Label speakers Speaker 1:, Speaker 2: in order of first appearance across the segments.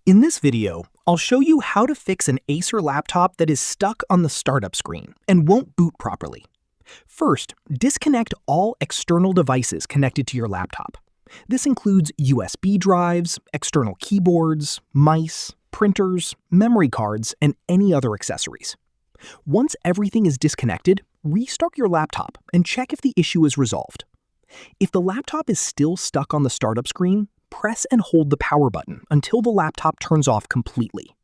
Speaker 1: In this video, I'll show you how to fix an Acer laptop that is stuck on the startup screen and won't boot properly. First, disconnect all external devices connected to your laptop. This includes USB drives, external keyboards, mice, printers, memory cards, and any other accessories. Once everything is disconnected, restart your laptop and check if the issue is resolved. If the laptop is still stuck on the startup screen, press and hold the power button until the laptop turns off completely.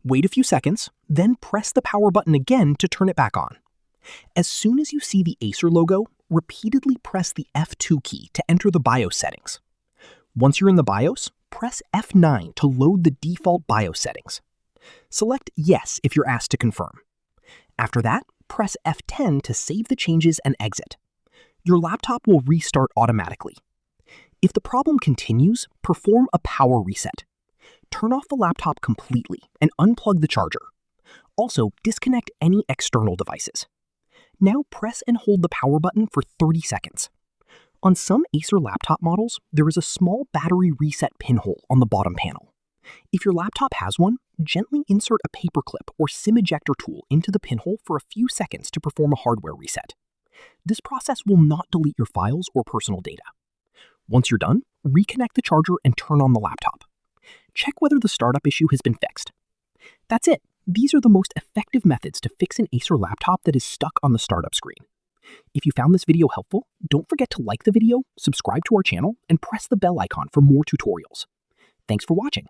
Speaker 1: Wait a few seconds, then press the power button again to turn it back on. As soon as you see the Acer logo, repeatedly press the F2 key to enter the BIOS settings. Once you're in the BIOS, press F9 to load the default BIOS settings. Select Yes if you're asked to confirm. After that, press F10 to save the changes and exit. Your laptop will restart automatically. If the problem continues, perform a power reset. Turn off the laptop completely and unplug the charger. Also, disconnect any external devices. Now press and hold the power button for 30 seconds. On some Acer laptop models, there is a small battery reset pinhole on the bottom panel. If your laptop has one, gently insert a paperclip or SIM ejector tool into the pinhole for a few seconds to perform a hardware reset. This process will not delete your files or personal data. Once you're done, reconnect the charger and turn on the laptop. Check whether the startup issue has been fixed. That's it. These are the most effective methods to fix an Acer laptop that is stuck on the startup screen. If you found this video helpful, don't forget to like the video, subscribe to our channel, and press the bell icon for more tutorials. Thanks for watching.